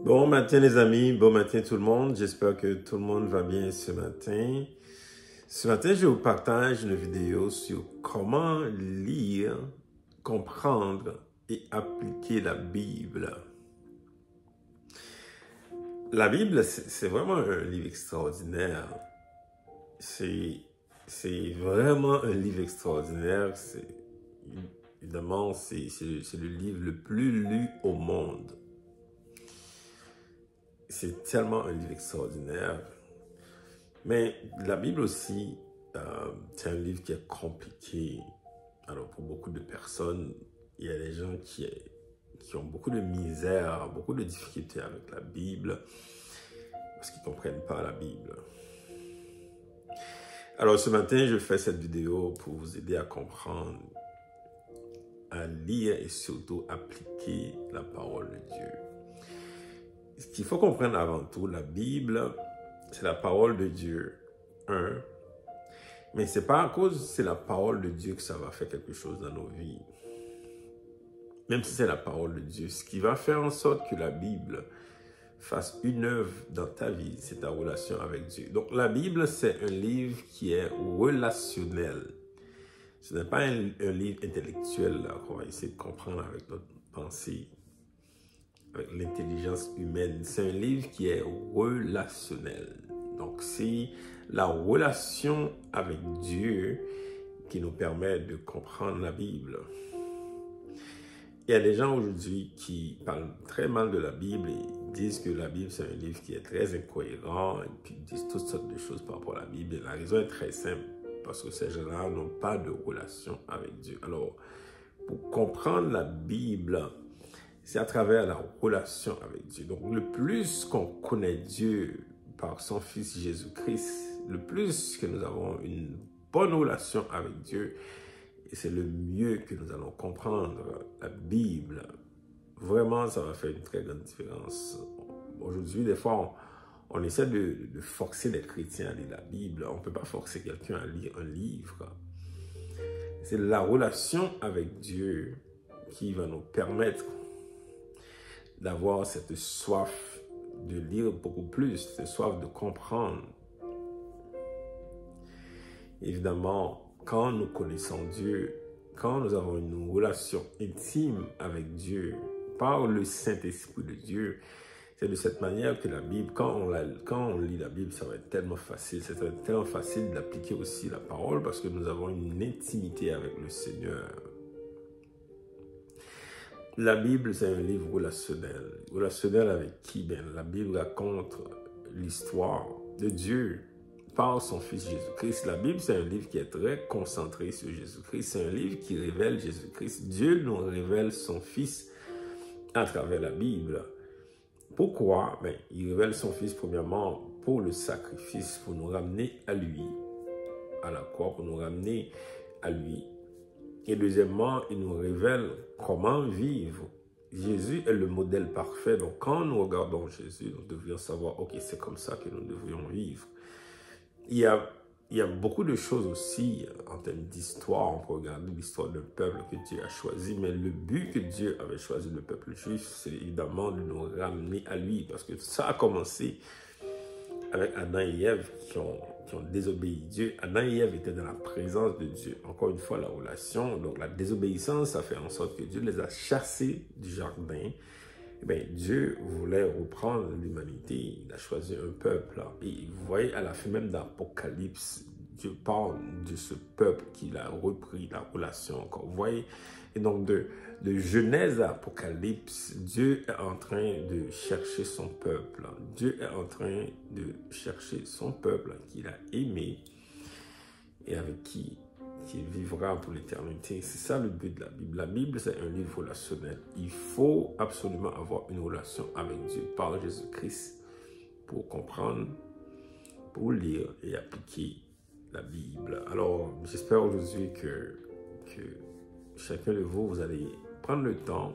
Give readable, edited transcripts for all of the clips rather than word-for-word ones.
Bon matin les amis, bon matin tout le monde. J'espère que tout le monde va bien ce matin. Ce matin, je vous partage une vidéo sur comment lire, comprendre et appliquer la Bible. La Bible, c'est vraiment un livre extraordinaire. C'est vraiment un livre extraordinaire. Évidemment, c'est le livre le plus lu au monde. C'est tellement un livre extraordinaire. Mais la Bible aussi, c'est un livre qui est compliqué. Alors pour beaucoup de personnes, il y a des gens qui ont beaucoup de misère, beaucoup de difficultés avec la Bible, parce qu'ils ne comprennent pas la Bible. Alors ce matin, je fais cette vidéo pour vous aider à comprendre, à lire et surtout appliquer la parole de Dieu. Ce qu'il faut comprendre avant tout, la Bible, c'est la parole de Dieu, mais ce n'est pas à cause c'est la parole de Dieu que ça va faire quelque chose dans nos vies. Même si c'est la parole de Dieu, ce qui va faire en sorte que la Bible fasse une œuvre dans ta vie, c'est ta relation avec Dieu. Donc la Bible, c'est un livre qui est relationnel. Ce n'est pas un livre intellectuel qu'on va essayer de comprendre avec notre pensée, avec l'intelligence humaine. C'est un livre qui est relationnel. Donc, c'est la relation avec Dieu qui nous permet de comprendre la Bible. Il y a des gens aujourd'hui qui parlent très mal de la Bible et disent que la Bible, c'est un livre qui est très incohérent et puis disent toutes sortes de choses par rapport à la Bible. Et la raison est très simple, parce que ces gens-là n'ont pas de relation avec Dieu. Alors, pour comprendre la Bible, c'est à travers la relation avec Dieu. Donc, le plus qu'on connaît Dieu par son Fils Jésus-Christ, le plus que nous avons une bonne relation avec Dieu, et c'est le mieux que nous allons comprendre la Bible. Vraiment, ça va faire une très grande différence. Aujourd'hui, des fois, on essaie de forcer les chrétiens à lire la Bible. On ne peut pas forcer quelqu'un à lire un livre. C'est la relation avec Dieu qui va nous permettre d'avoir cette soif de lire beaucoup plus, cette soif de comprendre. Évidemment, quand nous connaissons Dieu, quand nous avons une relation intime avec Dieu, par le Saint-Esprit de Dieu, c'est de cette manière que la Bible, quand on lit la Bible, ça va être tellement facile. C'est tellement facile d'appliquer aussi la parole parce que nous avons une intimité avec le Seigneur. La Bible, c'est un livre relationnel. Relationnel avec qui? Bien, la Bible raconte l'histoire de Dieu par son Fils Jésus-Christ. La Bible, c'est un livre qui est très concentré sur Jésus-Christ. C'est un livre qui révèle Jésus-Christ. Dieu nous révèle son Fils à travers la Bible. Pourquoi? Bien, il révèle son Fils premièrement pour le sacrifice, pour nous ramener à lui, à la croix, pour nous ramener à lui. Et deuxièmement, il nous révèle comment vivre. Jésus est le modèle parfait. Donc, quand nous regardons Jésus, nous devrions savoir, ok, c'est comme ça que nous devrions vivre. Il y a beaucoup de choses aussi en termes d'histoire. On peut regarder l'histoire d'un peuple que Dieu a choisi, mais le but que Dieu avait choisi le peuple juif, c'est évidemment de nous ramener à lui, parce que ça a commencé avec Adam et Ève qui ont désobéi Dieu. Adam et Ève étaient dans la présence de Dieu. Encore une fois, la relation, donc la désobéissance, ça fait en sorte que Dieu les a chassés du jardin. Eh bien, Dieu voulait reprendre l'humanité. Il a choisi un peuple. Et vous voyez, à la fin même d'Apocalypse, Dieu parle de ce peuple qu'il a repris, la relation encore. Vous voyez, et donc de Genèse à Apocalypse, Dieu est en train de chercher son peuple. Dieu est en train de chercher son peuple qu'il a aimé et avec qui il vivra pour l'éternité. C'est ça le but de la Bible. La Bible, c'est un livre relationnel. Il faut absolument avoir une relation avec Dieu par Jésus-Christ pour comprendre, pour lire et appliquer la Bible. Alors, j'espère aujourd'hui que chacun de vous, vous allez prendre le temps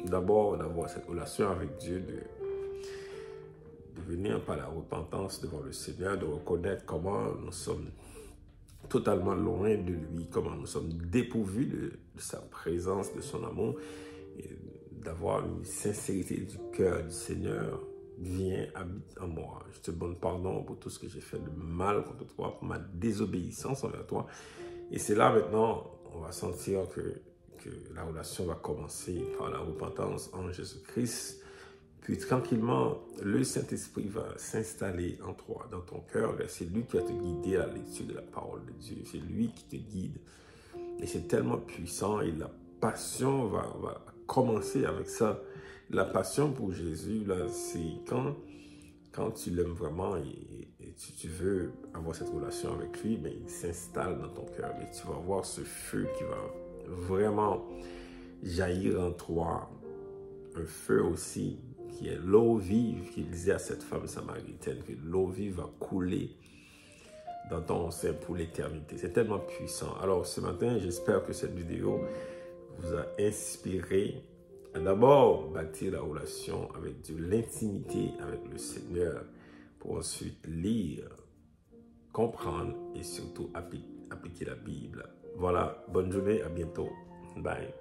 d'abord d'avoir cette relation avec Dieu, de venir par la repentance devant le Seigneur, de reconnaître comment nous sommes totalement loin de lui, comment nous sommes dépourvus de sa présence, de son amour, et d'avoir une sincérité du cœur du Seigneur, viens, habite en moi. Je te demande pardon pour tout ce que j'ai fait de mal contre toi, pour ma désobéissance envers toi. Et c'est là maintenant, on va sentir que la relation va commencer par la repentance en Jésus-Christ. Puis tranquillement, le Saint-Esprit va s'installer en toi, dans ton cœur. C'est lui qui va te guider à la lecture de la parole de Dieu. C'est lui qui te guide. Et c'est tellement puissant et la passion va commencer avec ça. La passion pour Jésus, là, c'est quand tu l'aimes vraiment et tu veux avoir cette relation avec lui, mais il s'installe dans ton cœur et tu vas voir ce feu qui va vraiment jaillir en toi. Un feu aussi qui est l'eau vive, qu'il disait à cette femme samaritaine, que l'eau vive va couler dans ton sein pour l'éternité. C'est tellement puissant. Alors ce matin, j'espère que cette vidéo vous a inspiré à d'abord bâtir la relation avec Dieu, l'intimité avec le Seigneur, pour ensuite lire, comprendre et surtout appliquer la Bible. Voilà, bonne journée, à bientôt. Bye.